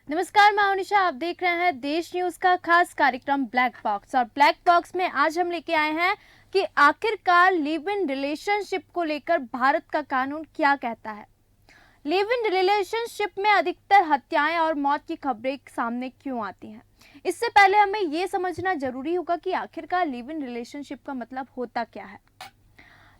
नमस्कार, मैं अनिशा। आप देख रहे हैं देश न्यूज का खास कार्यक्रम ब्लैक बॉक्स। और ब्लैक बॉक्स में आज हम लेके आए हैं कि आखिरकार लिव इन रिलेशनशिप को लेकर भारत का कानून क्या कहता है। लिव इन रिलेशनशिप में अधिकतर हत्याएं और मौत की खबरें सामने क्यों आती हैं। इससे पहले हमें ये समझना जरूरी होगा कि आखिरकार लिव इन रिलेशनशिप का मतलब होता क्या है।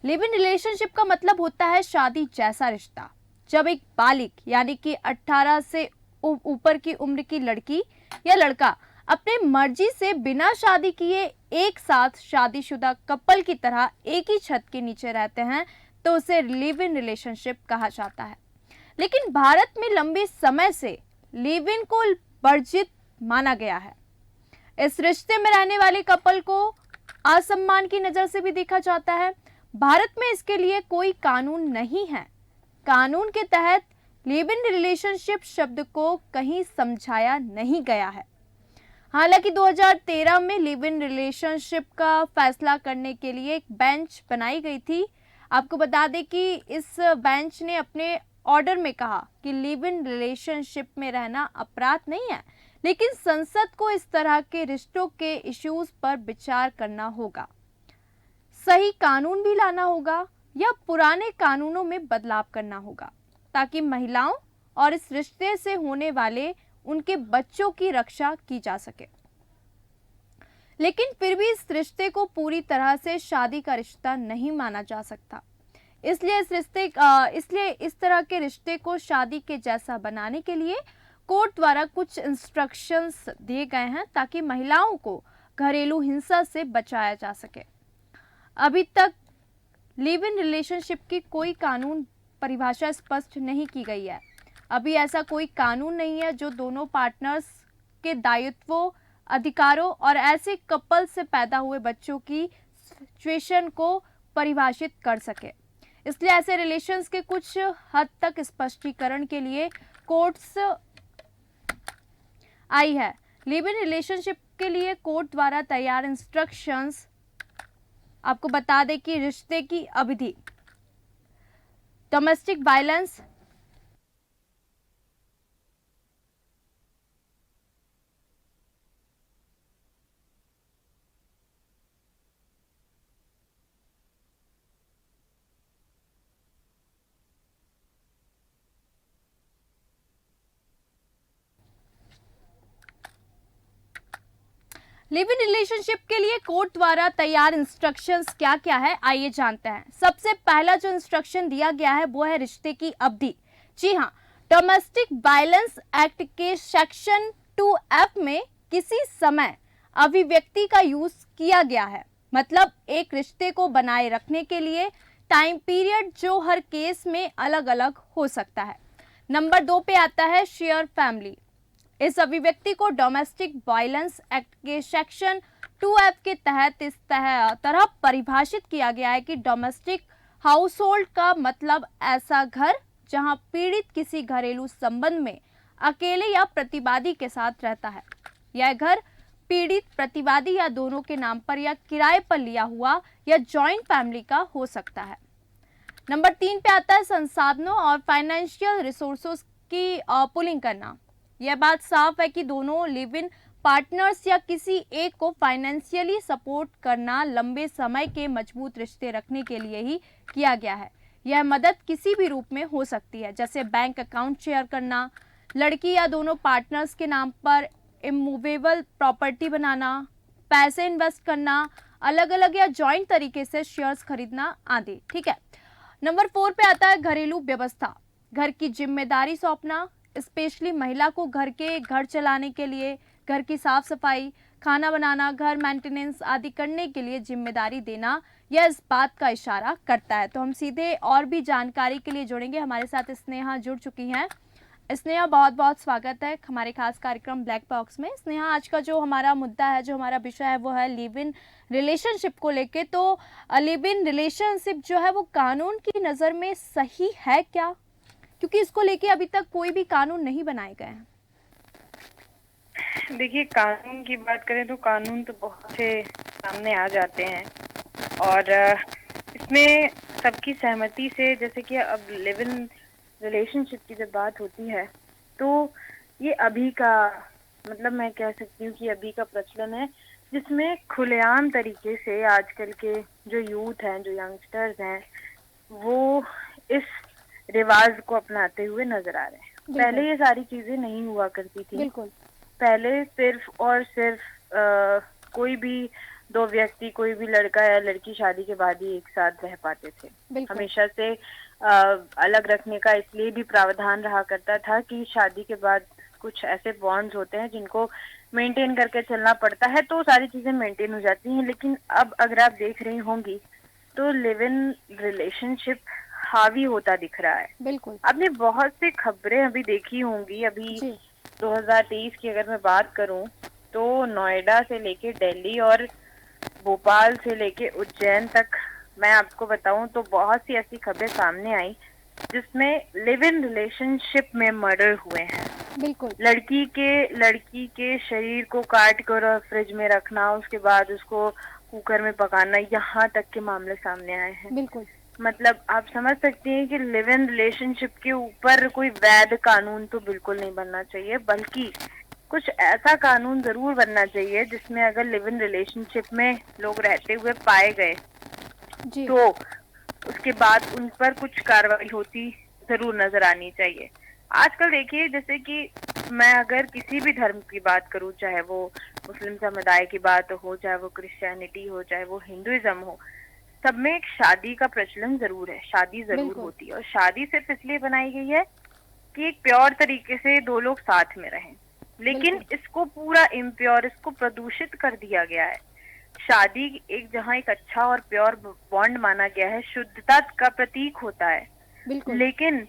लिव इन रिलेशनशिप का मतलब होता है शादी जैसा रिश्ता। जब एक बालिग यानी कि 18 से ऊपर की उम्र की लड़की या लड़का अपने मर्जी से बिना शादी किए एक साथ शादीशुदा कपल की तरह एक ही छत के नीचे रहते हैं तो उसे लिव इन रिलेशनशिप कहा जाता है। लेकिन भारत में लंबे समय से लिव इन को वर्जित माना गया है। इस रिश्ते में रहने वाले कपल को असम्मान की नजर से भी देखा जाता है। भारत में इसके लिए कोई कानून नहीं है। कानून के तहत लिव इन रिलेशनशिप शब्द को कहीं समझाया नहीं गया है। हालांकि 2013 में लिव इन रिलेशनशिप का फैसला करने के लिए एक बेंच बनाई गई थी। आपको बता दें कि इस बेंच ने अपने ऑर्डर में कहा कि लिव इन रिलेशनशिप में रहना अपराध नहीं है, लेकिन संसद को इस तरह के रिश्तों के इश्यूज पर विचार करना होगा, सही कानून भी लाना होगा या पुराने कानूनों में बदलाव करना होगा ताकि महिलाओं और इस रिश्ते से होने वाले उनके बच्चों की रक्षा की जा सके। लेकिन फिर भी इस रिश्ते को पूरी तरह से शादी का रिश्ता नहीं माना जा सकता। इसलिए इस तरह के रिश्ते को शादी के जैसा बनाने के लिए कोर्ट द्वारा कुछ इंस्ट्रक्शंस दिए गए हैं ताकि महिलाओं को घरेलू हिंसा से बचाया जा सके। अभी तक लिव इन रिलेशनशिप की कोई कानून परिभाषा स्पष्ट नहीं की गई है। अभी ऐसा कोई कानून नहीं है जो दोनों पार्टनर्स के दायित्वों, अधिकारों और ऐसे कपल से पैदा हुए बच्चों की सिचुएशन को परिभाषित कर सके। इसलिए ऐसे रिलेशंस के कुछ हद तक स्पष्टीकरण के लिए कोर्ट्स आई है। लिव इन रिलेशनशिप के लिए कोर्ट द्वारा तैयार इंस्ट्रक्शंस आपको बता दें कि रिश्ते की अवधि, domestic violence, live in relationship के लिए कोर्ट द्वारा तैयार इंस्ट्रक्शंस क्या क्या है, आइए जानते हैं। सबसे पहला जो इंस्ट्रक्शन दिया गया है वो है रिश्ते की अवधि। जी हाँ, डोमेस्टिक वायलेंस एक्ट के सेक्शन 2F में किसी समय अभिव्यक्ति का यूज किया गया है। मतलब एक रिश्ते को बनाए रखने के लिए टाइम पीरियड जो हर केस में अलग अलग हो सकता है। नंबर 2 पे आता है शेयर फैमिली। इस अभिव्यक्ति को डोमेस्टिक वायलेंस एक्ट के सेक्शन 2F के तहत इस तरह परिभाषित किया गया है कि डोमेस्टिक हाउसहोल्ड का मतलब ऐसा घर जहां पीड़ित किसी घरेलू संबंध में अकेले या प्रतिवादी के साथ रहता है। यह घर पीड़ित, प्रतिवादी या दोनों के नाम पर या किराए पर लिया हुआ या जॉइंट फैमिली का हो सकता है। नंबर 3 पे आता है संसाधनों और फाइनेंशियल रिसोर्सेज की पुलिंग करना। यह बात साफ है कि दोनों लिव इन पार्टनर्स या किसी एक को फाइनेंशियली सपोर्ट करना लंबे समय के मजबूत रिश्ते रखने के लिए ही किया गया है। यह मदद किसी भी रूप में हो सकती है, जैसे बैंक अकाउंट शेयर करना, लड़की या दोनों पार्टनर्स के नाम पर इमूवेबल प्रॉपर्टी बनाना, पैसे इन्वेस्ट करना, अलग अलग या जॉइंट तरीके से शेयर्स खरीदना आदि। ठीक है। नंबर 4 पे आता है घरेलू व्यवस्था। घर की जिम्मेदारी सौंपना, स्पेशली महिला को घर चलाने के लिए, घर की साफ सफाई, खाना बनाना, घर मेंटेनेंस आदि करने के लिए जिम्मेदारी देना, यह इस बात का इशारा करता है। तो हम सीधे और भी जानकारी के लिए जुड़ेंगे। हमारे साथ स्नेहा जुड़ चुकी हैं। स्नेहा, बहुत बहुत स्वागत है हमारे खास कार्यक्रम ब्लैक बॉक्स में। स्नेहा, आज का जो हमारा मुद्दा है, जो हमारा विषय है, वो है लिव इन रिलेशनशिप को लेके। तो लिव इन रिलेशनशिप जो है वो कानून की नज़र में सही है क्या? क्योंकि इसको लेके अभी तक कोई भी कानून नहीं बनाए गए हैं। देखिए, कानून की बात करें तो कानून तो बहुत से सामने आ जाते हैं और इसमें सबकी सहमति से, जैसे कि अब लिव इन रिलेशनशिप की जब बात होती है तो ये अभी का, मतलब मैं कह सकती हूँ कि अभी का प्रचलन है, जिसमें खुलेआम तरीके से आजकल के जो यूथ हैं, जो यंगस्टर्स हैं, वो इस रिवाज को अपनाते हुए नजर आ रहे हैं। बिल्कुल पहले ये सारी चीजें नहीं हुआ करती थी। बिल्कुल पहले सिर्फ और सिर्फ कोई भी दो व्यक्ति, कोई भी लड़का या लड़की शादी के बाद ही एक साथ रह पाते थे। बिल्कुल हमेशा से अलग रखने का इसलिए भी प्रावधान रहा करता था कि शादी के बाद कुछ ऐसे बॉन्ड्स होते हैं जिनको मेंटेन करके चलना पड़ता है, तो सारी चीजें मेंटेन हो जाती हैं। लेकिन अब अगर आप देख रही होंगी तो लिव इन रिलेशनशिप हावी होता दिख रहा है। बिल्कुल आपने बहुत सी खबरें अभी देखी होंगी। अभी जी 2023 की अगर मैं बात करूं तो नोएडा से लेके दिल्ली और भोपाल से लेके उज्जैन तक मैं आपको बताऊं तो बहुत सी ऐसी खबरें सामने आई जिसमें लिव इन रिलेशनशिप में मर्डर हुए हैं। बिल्कुल लड़की के शरीर को काट कर फ्रिज में रखना, उसके बाद उसको कुकर में पकाना, यहाँ तक के मामले सामने आए हैं। बिल्कुल मतलब आप समझ सकती हैं कि लिव इन रिलेशनशिप के ऊपर कोई वैध कानून तो बिल्कुल नहीं बनना चाहिए, बल्कि कुछ ऐसा कानून जरूर बनना चाहिए जिसमें अगर लिव इन रिलेशनशिप में लोग रहते हुए पाए गए जी तो उसके बाद उन पर कुछ कार्रवाई होती जरूर नजर आनी चाहिए। आजकल देखिए, जैसे कि मैं अगर किसी भी धर्म की बात करूं, चाहे वो मुस्लिम समुदाय की बात हो, चाहे वो क्रिश्चियनिटी हो, चाहे वो हिंदुइज्म हो, सब में एक शादी का प्रचलन जरूर है। शादी जरूर बिल्कुल होती है और शादी सिर्फ इसलिए बनाई गई है कि एक प्योर तरीके से दो लोग साथ में रहें। लेकिन बिल्कुल इसको पूरा इम्प्योर, इसको प्रदूषित कर दिया गया है। शादी एक जहाँ एक अच्छा और प्योर बॉन्ड माना गया है, शुद्धता का प्रतीक होता है, बिल्कुल लेकिन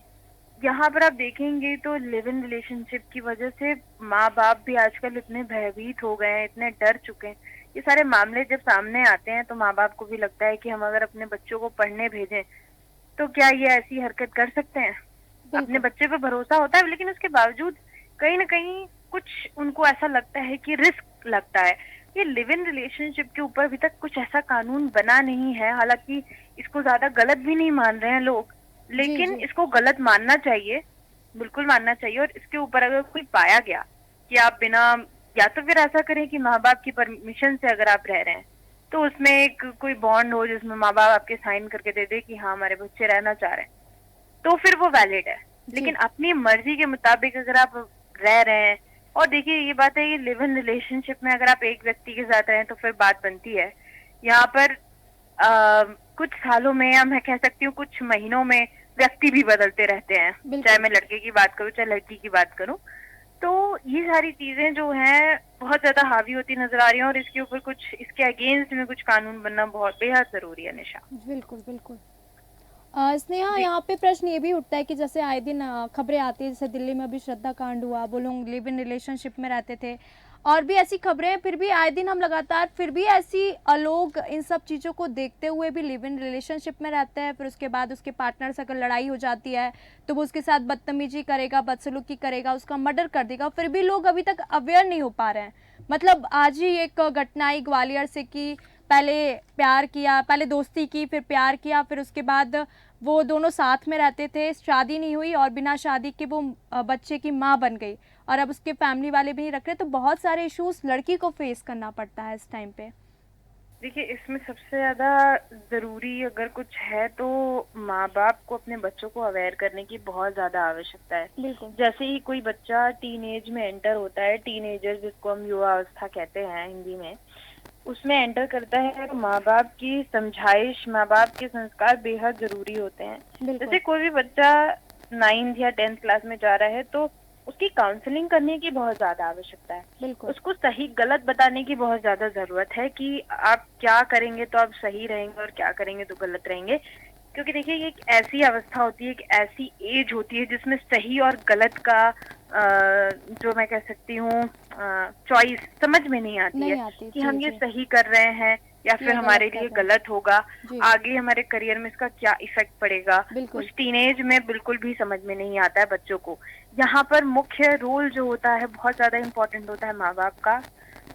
यहाँ पर आप देखेंगे तो लिव इन रिलेशनशिप की वजह से माँ बाप भी आजकल इतने भयभीत हो गए हैं, इतने डर चुके हैं। ये सारे मामले जब सामने आते हैं तो माँ बाप को भी लगता है कि हम अगर अपने बच्चों को पढ़ने भेजें तो क्या ये ऐसी हरकत कर सकते हैं। अपने बिल्कुल बच्चे पे भरोसा होता है, लेकिन उसके बावजूद कहीं ना कहीं कुछ उनको ऐसा लगता है कि रिस्क लगता है। ये लिव इन रिलेशनशिप के ऊपर अभी तक कुछ ऐसा कानून बना नहीं है। हालांकि इसको ज्यादा गलत भी नहीं मान रहे हैं लोग, जी लेकिन जी इसको गलत मानना चाहिए, बिल्कुल मानना चाहिए। और इसके ऊपर अगर कोई पाया गया कि आप बिना, या तो फिर ऐसा करें कि माँ बाप की परमिशन से अगर आप रह रहे हैं तो उसमें एक कोई बॉन्ड हो जिसमें माँ बाप आपके साइन करके दे दे कि हाँ हमारे बच्चे रहना चाह रहे हैं, तो फिर वो वैलिड है। जी लेकिन अपनी मर्जी के मुताबिक अगर आप रह रहे हैं, और देखिए ये बात है, ये लिव इन रिलेशनशिप में अगर आप एक व्यक्ति के साथ रहें तो फिर बात बनती है। यहाँ पर कुछ सालों में, या मैं कह सकती हूँ कुछ महीनों में, व्यक्ति भी बदलते रहते हैं। बिल्कुल चाहे मैं लड़के की बात करूँ चाहे लड़की की बात करूँ, तो ये सारी चीजें जो हैं बहुत ज्यादा हावी होती नजर आ रही हैं, और इसके ऊपर कुछ, इसके अगेंस्ट में कुछ कानून बनना बहुत बेहद जरूरी है। निशा बिल्कुल बिल्कुल स्नेहा, जी। यहाँ पे प्रश्न ये भी उठता है कि जैसे आए दिन खबरें आती है, जैसे दिल्ली में अभी श्रद्धा कांड हुआ, वो लोग लिव इन रिलेशनशिप में रहते थे, और भी ऐसी खबरें हैं, फिर भी आए दिन हम लगातार फिर भी ऐसी लोग इन सब चीज़ों को देखते हुए भी लिव इन रिलेशनशिप में रहते हैं। फिर उसके बाद उसके पार्टनर से अगर लड़ाई हो जाती है तो वो उसके साथ बदतमीजी करेगा, बदसलूकी करेगा, उसका मर्डर कर देगा, फिर भी लोग अभी तक अवेयर नहीं हो पा रहे हैं। मतलब आज ही एक घटना आई ग्वालियर से कि पहले प्यार किया, पहले दोस्ती की, फिर प्यार किया, फिर उसके बाद वो दोनों साथ में रहते थे, शादी नहीं हुई और बिना शादी के वो बच्चे की माँ बन गई, और अब उसके फैमिली वाले भी नहीं रख रहे। तो बहुत सारे इश्यूज लड़की को फेस करना पड़ता है इस टाइम पे। देखिए, इसमें सबसे ज्यादा जरूरी अगर कुछ है तो माँ बाप को अपने बच्चों को अवेयर करने की बहुत ज्यादा आवश्यकता है। बिल्कुल जैसे ही कोई बच्चा टीन एज में एंटर होता है, टीनेजर जिसको हम युवा अवस्था कहते हैं हिंदी में, उसमें एंटर करता है, तो माँ बाप की समझाइश, माँ बाप के संस्कार बेहद जरूरी होते हैं। बिल्कुल जैसे कोई भी बच्चा 9th या 10th क्लास में जा रहा है तो उसकी काउंसलिंग करने की बहुत ज्यादा आवश्यकता है। बिल्कुल उसको सही गलत बताने की बहुत ज्यादा जरूरत है कि आप क्या करेंगे तो आप सही रहेंगे और क्या करेंगे तो गलत रहेंगे। क्योंकि देखिए, ये एक ऐसी अवस्था होती है, एक ऐसी एज होती है जिसमें सही और गलत का जो मैं कह सकती हूँ चॉइस समझ में नहीं आती नहीं है आती। कि जी हम ये जी सही कर रहे हैं या फिर या हमारे गलत कर लिए रहे हैं। गलत होगा, जी आगे हमारे करियर में इसका क्या इफेक्ट पड़ेगा। बिल्कुल उस टीनेज में बिल्कुल भी समझ में नहीं आता है बच्चों को। यहाँ पर मुख्य रोल जो होता है बहुत ज्यादा इम्पोर्टेंट होता है माँ बाप का।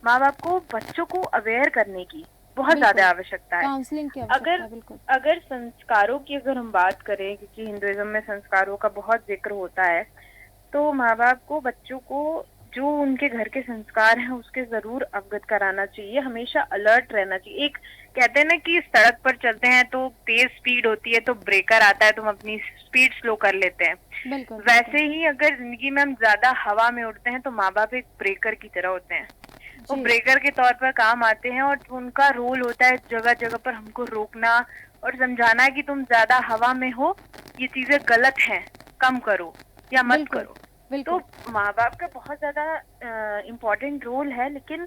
माँ बाप को बच्चों को अवेयर करने की बहुत बिल्कुल ज्यादा आवश्यकता है। काउंसलिंग की आवश्यकता अगर है। बिल्कुल अगर संस्कारों की अगर हम बात करें, क्योंकि हिंदुइज्म में संस्कारों का बहुत जिक्र होता है, तो माँ बाप को बच्चों को जो उनके घर के संस्कार हैं उसके जरूर अवगत कराना चाहिए, हमेशा अलर्ट रहना चाहिए। एक कहते हैं ना कि सड़क पर चलते हैं तो तेज स्पीड होती है तो ब्रेकर आता है तो हम अपनी स्पीड स्लो कर लेते हैं, बिल्कुल, बिल्कुल। वैसे ही अगर जिंदगी में हम ज्यादा हवा में उड़ते हैं तो माँ बाप एक ब्रेकर की तरह होते हैं। वो जी, ब्रेकर के तौर पर काम आते हैं और उनका रोल होता है जगह जगह पर हमको रोकना और समझाना कि तुम ज्यादा हवा में हो, ये चीजें गलत हैं, कम करो या मत बिल्कुल, करो। तो बिल्कुल, माँ बाप का बहुत ज्यादा इम्पोर्टेंट रोल है, लेकिन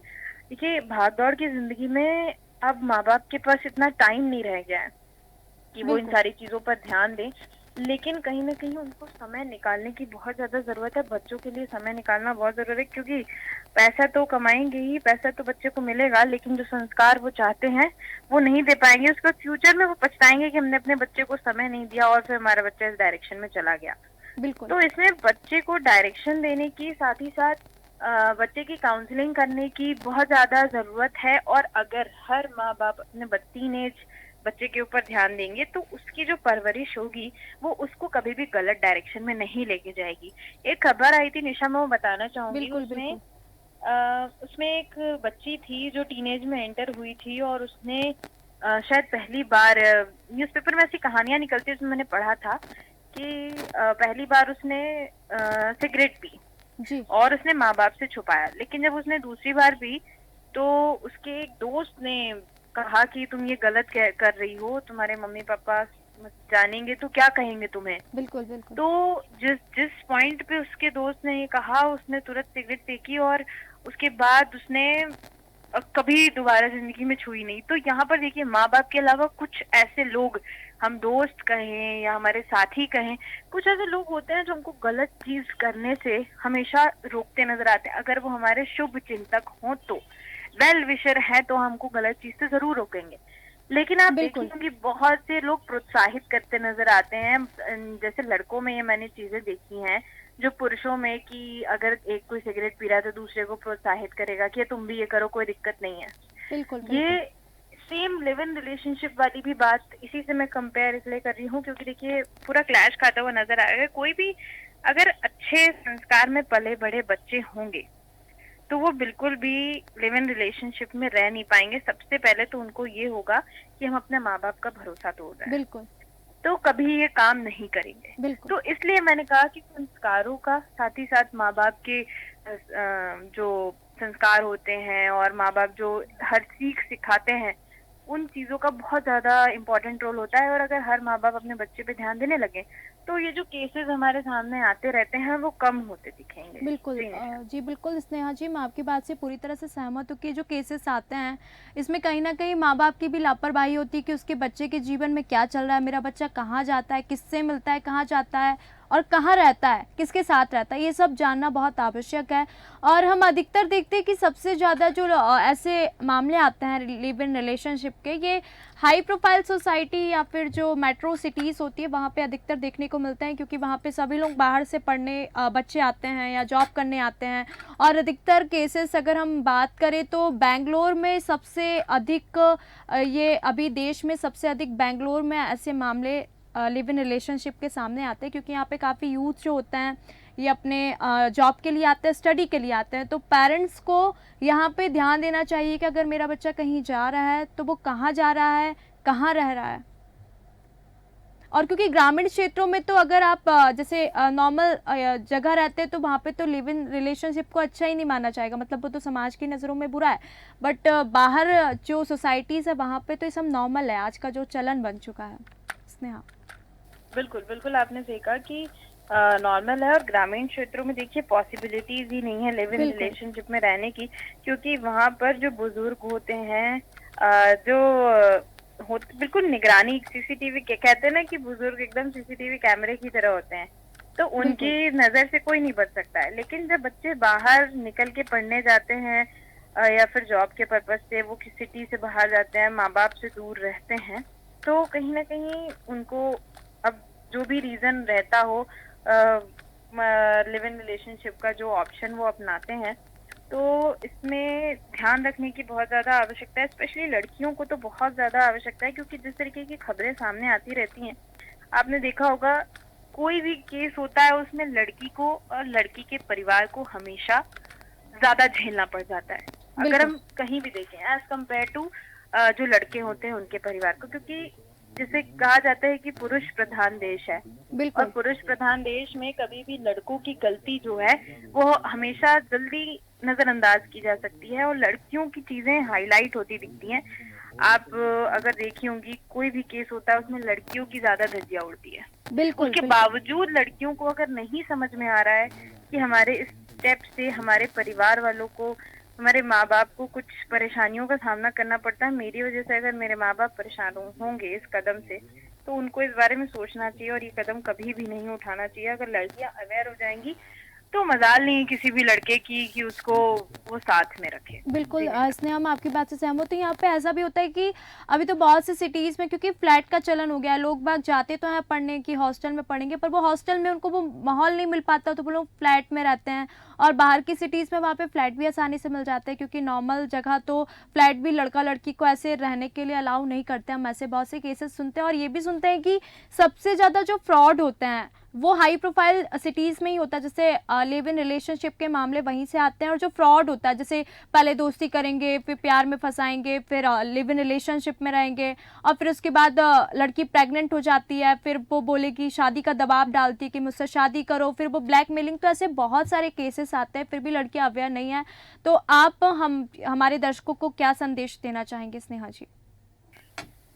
देखिए भाग दौड़ की जिंदगी में अब माँ बाप के पास इतना टाइम नहीं रह गया है कि वो इन बिल्कुल, सारी चीजों पर ध्यान दें। लेकिन कहीं ना कहीं उनको समय निकालने की बहुत ज्यादा जरूरत है, बच्चों के लिए समय निकालना बहुत जरूरी है, क्योंकि पैसा तो कमाएंगे ही, पैसा तो बच्चे को मिलेगा, लेकिन जो संस्कार वो चाहते हैं वो नहीं दे पाएंगे। उसके बाद फ्यूचर में वो पछताएंगे कि हमने अपने बच्चे को समय नहीं दिया और फिर हमारा बच्चा इस डायरेक्शन में चला गया। बिल्कुल, तो इसमें बच्चे को डायरेक्शन देने की साथ ही साथ बच्चे की काउंसलिंग करने की बहुत ज्यादा जरूरत है। और अगर हर माँ बाप अपने टीनेज बच्चे के ऊपर ध्यान देंगे तो उसकी जो परवरिश होगी वो उसको कभी भी गलत डायरेक्शन में नहीं लेके जाएगी। एक खबर आई थी निशा, मैं वो बताना चाहूंगी। बिल्कुल, उसमें बिल्कुल। उसमें एक बच्ची थी जो टीनेज में एंटर हुई थी और उसने शायद पहली बार, न्यूज़पेपर में ऐसी कहानियां निकलती है उसमें मैंने पढ़ा था कि पहली बार उसने सिगरेट पी जी, और उसने माँ बाप से छुपाया। लेकिन जब उसने दूसरी बार पी तो उसके एक दोस्त ने कहा कि तुम ये गलत कर रही हो, तुम्हारे मम्मी पापा जानेंगे तो क्या कहेंगे तुम्हें। बिल्कुल, बिल्कुल, तो जिस जिस पॉइंट पे उसके दोस्त ने ये कहा उसने तुरंत सिगरेट फेंकी और उसके बाद उसने कभी दोबारा जिंदगी में छुई नहीं। तो यहाँ पर देखिए माँ बाप के अलावा कुछ ऐसे लोग, हम दोस्त कहें या हमारे साथी कहें, कुछ ऐसे लोग होते हैं जो हमको गलत चीज करने से हमेशा रोकते नजर आते हैं। अगर वो हमारे शुभ चिंतक हों तो, वेल विशर है तो हमको गलत चीज से जरूर रोकेंगे। लेकिन आप बिल्कुल, देखिए कि बहुत से लोग प्रोत्साहित करते नजर आते हैं। जैसे लड़कों में ये मैंने चीजें देखी हैं जो पुरुषों में, कि अगर एक कोई सिगरेट पी रहा है तो दूसरे को प्रोत्साहित करेगा कि तुम भी ये करो, कोई दिक्कत नहीं है। बिल्कुल, बिल्कुल, ये सेम लिव इन रिलेशनशिप वाली भी बात इसी से मैं कंपेयर इसलिए कर रही हूँ क्योंकि देखिए पूरा क्लैश खाता हुआ नजर आएगा। कोई भी अगर अच्छे संस्कार में पले बड़े बच्चे होंगे तो वो बिल्कुल भी लिव इन रिलेशनशिप में रह नहीं पाएंगे। सबसे पहले तो उनको ये होगा कि हम अपने माँ बाप का भरोसा तोड़ रहे हैं, बिल्कुल, तो कभी ये काम नहीं करेंगे। बिल्कुल, तो इसलिए मैंने कहा कि संस्कारों का साथ ही साथ माँ बाप के जो संस्कार होते हैं और माँ बाप जो हर सीख सिखाते हैं उन चीजों का बहुत ज्यादा इम्पोर्टेंट रोल होता है। और अगर हर माँ बाप अपने बच्चे पे ध्यान देने लगे तो ये जो केसेस हमारे सामने आते रहते हैं वो कम होते दिखेंगे। बिल्कुल। जी निशा। जी, बिल्कुल स्नेहा जी, मैं आपकी बात से पूरी तरह से सहमत हूँ कि जो केसेस आते हैं, इसमें कहीं न कहीं माँ-बाप की भी लापरवाही होती है कि उसके बच्चे के जीवन में क्या चल रहा है, मेरा बच्चा कहाँ जाता है, किससे मिलता है, कहाँ जाता है और कहाँ रहता है, किसके साथ रहता है, ये सब जानना बहुत आवश्यक है। और हम अधिकतर देखते हैं कि सबसे ज़्यादा जो ऐसे मामले आते हैं लिव इन रिलेशनशिप के, ये हाई प्रोफाइल सोसाइटी या फिर जो मेट्रो सिटीज़ होती है वहाँ पे अधिकतर देखने को मिलते हैं, क्योंकि वहाँ पे सभी लोग बाहर से पढ़ने बच्चे आते हैं या जॉब करने आते हैं। और अधिकतर केसेस अगर हम बात करें तो बेंगलोर में सबसे अधिक ये अभी देश में सबसे अधिक बेंगलोर में ऐसे मामले लिव इन रिलेशनशिप के सामने आते हैं, क्योंकि यहाँ पे काफ़ी यूथ जो होते हैं ये अपने जॉब के लिए आते हैं, स्टडी के लिए आते हैं। तो पेरेंट्स को यहाँ पे ध्यान देना चाहिए कि अगर मेरा बच्चा कहीं जा रहा है तो वो कहाँ जा रहा है, कहाँ रह रहा है। और क्योंकि ग्रामीण क्षेत्रों में तो अगर आप जैसे नॉर्मल जगह रहते हैं तो वहाँ पे तो लिव इन रिलेशनशिप को अच्छा ही नहीं माना जाएगा, मतलब वो तो समाज की नज़रों में बुरा है। बट बाहर जो सोसाइटीज़ है वहाँ पे तो ये सब नॉर्मल है, आज का जो चलन बन चुका है। स्नेहा। बिल्कुल बिल्कुल, आपने देखा कि नॉर्मल है। और ग्रामीण क्षेत्रों में देखिए पॉसिबिलिटीज ही नहीं है लिव इन बिल्कुल, रिलेशनशिप में रहने की, क्योंकि वहां पर जो बुजुर्ग होते हैं जो होते बिल्कुल निगरानी, सीसीटीवी कहते हैं ना कि बुजुर्ग एकदम सीसीटीवी कैमरे की तरह होते हैं, तो बिल्कुल, उनकी नजर से कोई नहीं बच सकता है। लेकिन जब बच्चे बाहर निकल के पढ़ने जाते हैं या फिर जॉब के पर्पज से वो किसी सिटी से बाहर जाते हैं, माँ बाप से दूर रहते हैं, तो कहीं ना कहीं उनको अब जो भी रीजन रहता हो लिव इन रिलेशनशिप का जो ऑप्शन वो अपनाते हैं, तो इसमें ध्यान रखने की बहुत ज्यादा आवश्यकता है। स्पेशली लड़कियों को तो बहुत ज्यादा आवश्यकता है, क्योंकि जिस तरीके की खबरें सामने आती रहती हैं आपने देखा होगा कोई भी केस होता है उसमें लड़की को और लड़की के परिवार को हमेशा ज्यादा झेलना पड़ जाता है, अगर बिल्कुल हम कहीं भी देखें एज कम्पेयर टू जो लड़के होते हैं उनके परिवार को, क्योंकि जैसे कहा जाता है कि पुरुष प्रधान देश है और बिल्कुल पुरुष प्रधान देश में कभी भी लड़कों की गलती जो है वो हमेशा जल्दी नजरअंदाज की जा सकती है और लड़कियों की चीजें हाईलाइट होती दिखती हैं। आप अगर देखी होंगी कोई भी केस होता है उसमें लड़कियों की ज्यादा धज्जियां उड़ती है, बिल्कुल उसके बिल्कुल बावजूद लड़कियों को अगर नहीं समझ में आ रहा है कि हमारे इस स्टेप से हमारे परिवार वालों को, हमारे माँ बाप को कुछ परेशानियों का सामना करना पड़ता है, मेरी वजह से अगर मेरे माँ बाप परेशान होंगे इस कदम से, तो उनको इस बारे में सोचना चाहिए और ये कदम कभी भी नहीं उठाना चाहिए। अगर लड़कियां अवेयर हो जाएंगी तो मजाल नहीं है किसी भी लड़के की कि उसको वो साथ में रखे। बिल्कुल जी नहीं। स्नेहा, मैं आपकी बात से सहमत हूँ। यहाँ पे ऐसा भी होता है कि अभी तो बहुत सी सिटीज़ में क्योंकि फ्लैट का चलन हो गया है, लोग बाग जाते तो हैं पढ़ने की हॉस्टल में पढ़ेंगे, पर वो हॉस्टल में उनको वो माहौल नहीं मिल पाता, तो वो लोग फ्लैट में रहते हैं। और बाहर की सिटीज़ में वहाँ पे फ्लैट भी आसानी से मिल जाते हैं, क्योंकि नॉर्मल जगह तो फ्लैट भी लड़का लड़की को ऐसे रहने के लिए अलाउ नहीं करते। हम ऐसे बहुत से केसेस सुनते हैं और ये भी सुनते हैं कि सबसे ज़्यादा जो फ्रॉड होते हैं वो हाई प्रोफाइल सिटीज़ में ही होता है। जैसे लिव इन रिलेशनशिप के मामले वहीं से आते हैं, और जो फ्रॉड होता है जैसे पहले दोस्ती करेंगे, फिर प्यार में फंसाएंगे, फिर लिव इन रिलेशनशिप में रहेंगे, और फिर उसके बाद लड़की प्रेग्नेंट हो जाती है, फिर वो बोलेगी, शादी का दबाव डालती है कि मुझसे शादी करो, फिर वो ब्लैकमेलिंग। तो ऐसे बहुत सारे केसेस आते हैं, फिर भी लड़कियां अवेयर नहीं है। तो आप हमारे दर्शकों को क्या संदेश देना चाहेंगे स्नेहा जी?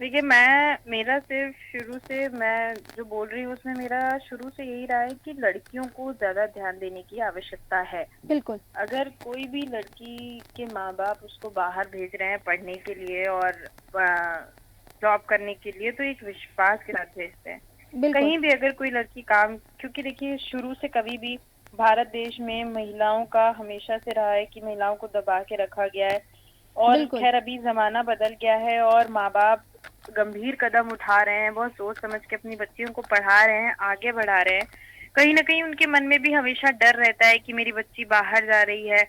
देखिए, मेरा सिर्फ शुरू से मैं जो बोल रही हूँ उसमें मेरा शुरू से यही रहा है कि लड़कियों को ज्यादा ध्यान देने की आवश्यकता है। बिल्कुल अगर कोई भी लड़की के माँ बाप उसको बाहर भेज रहे हैं पढ़ने के लिए और जॉब करने के लिए, तो एक विश्वास के साथ भेजते हैं। बिल्कुल कहीं भी अगर कोई लड़की काम, क्योंकि देखिए शुरू से कभी भी भारत देश में महिलाओं का हमेशा से रहा है कि महिलाओं को दबा के रखा गया है, और बिल्कुल खैर अभी जमाना बदल गया है और माँ बाप गंभीर कदम उठा रहे हैं, बहुत सोच समझ के अपनी बच्चियों को पढ़ा रहे हैं, आगे बढ़ा रहे हैं। कहीं ना कहीं उनके मन में भी हमेशा डर रहता है कि मेरी बच्ची बाहर जा रही है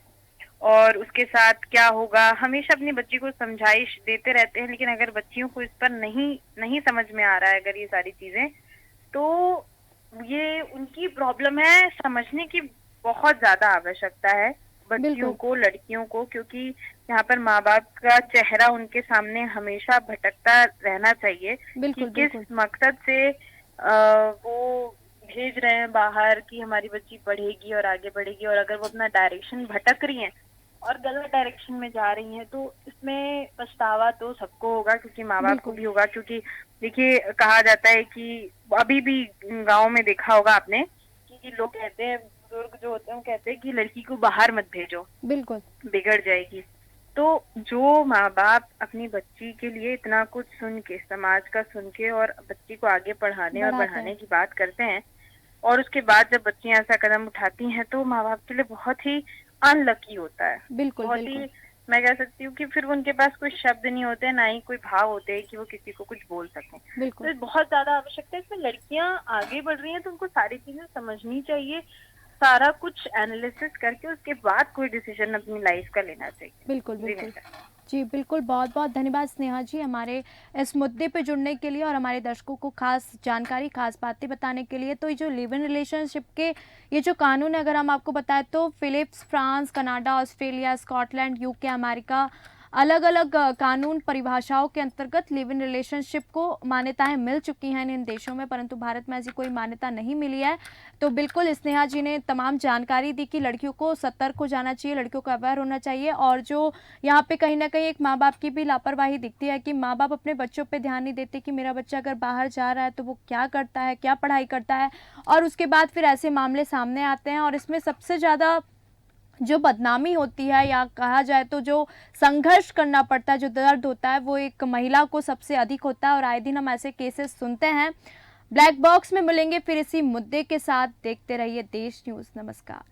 और उसके साथ क्या होगा। हमेशा अपनी बच्ची को समझाइश देते रहते हैं, लेकिन अगर बच्चियों को इस पर नहीं समझ में आ रहा है अगर ये सारी चीजें, तो ये उनकी प्रॉब्लम है। समझने की बहुत ज्यादा आवश्यकता है बच्चियों बिल्कुल को, लड़कियों को, क्योंकि यहाँ पर माँ बाप का चेहरा उनके सामने हमेशा भटकता रहना चाहिए बिल्कुल कि किस बिल्कुल मकसद से वो भेज रहे हैं बाहर कि हमारी बच्ची पढ़ेगी और आगे बढ़ेगी, और अगर वो अपना डायरेक्शन भटक रही हैं और गलत डायरेक्शन में जा रही हैं तो इसमें पछतावा तो सबको होगा, क्योंकि माँ बाप को बिल्कुल भी होगा। क्योंकि देखिए, कहा जाता है कि अभी भी गाँव में देखा होगा आपने कि लोग कहते हैं, बुजुर्ग जो होते हैं वो कहते हैं कि लड़की को बाहर मत भेजो, बिल्कुल बिगड़ जाएगी। तो जो माँ बाप अपनी बच्ची के लिए इतना कुछ सुन के, समाज का सुन के, और बच्ची को आगे पढ़ाने और बढ़ाते बढ़ाने हैं। की बात करते हैं, और उसके बाद जब बच्चियां ऐसा कदम उठाती हैं, तो माँ बाप के लिए बहुत ही अनलकी होता है। बिल्कुल बहुत बिल्कुल ही, मैं कह सकती हूँ कि फिर उनके पास कोई शब्द नहीं होते हैं, ना ही कोई भाव होते हैं कि वो किसी को कुछ बोल सकें। तो बिल्कुल बहुत ज्यादा आवश्यकता है। इसमें लड़कियां आगे बढ़ रही हैं तो उनको सारी चीजें समझनी चाहिए, सारा कुछ एनालिसिस करके उसके बाद कोई डिसीजन अपनी लाइफ का लेना चाहिए। बिल्कुल जी बिल्कुल नेता। जी बिल्कुल, बहुत बहुत धन्यवाद स्नेहा जी हमारे इस मुद्दे पे जुड़ने के लिए और हमारे दर्शकों को खास जानकारी, खास बातें बताने के लिए। तो ये जो लिव इन रिलेशनशिप के ये जो कानून है, अगर हम आपको बताएं तो Philippines, France, Canada, Australia, Scotland, UK, America, अलग अलग कानून परिभाषाओं के अंतर्गत लिव इन रिलेशनशिप को मान्यताएं मिल चुकी हैं इन देशों में, परंतु भारत में ऐसी कोई मान्यता नहीं मिली है। तो बिल्कुल स्नेहा जी ने तमाम जानकारी दी कि लड़कियों को सतर्क हो जाना चाहिए, लड़कियों को अवेयर होना चाहिए, और जो यहाँ पे कहीं ना कहीं एक माँ बाप की भी लापरवाही दिखती है कि माँ बाप अपने बच्चों पे ध्यान नहीं देते कि मेरा बच्चा अगर बाहर जा रहा है तो वो क्या करता है, क्या पढ़ाई करता है, और उसके बाद फिर ऐसे मामले सामने आते हैं। और इसमें सबसे ज़्यादा जो बदनामी होती है, या कहा जाए तो जो संघर्ष करना पड़ता है, जो दर्द होता है, वो एक महिला को सबसे अधिक होता है। और आए दिन हम ऐसे केसेस सुनते हैं। ब्लैक बॉक्स में मिलेंगे फिर इसी मुद्दे के साथ। देखते रहिए देश न्यूज़। नमस्कार।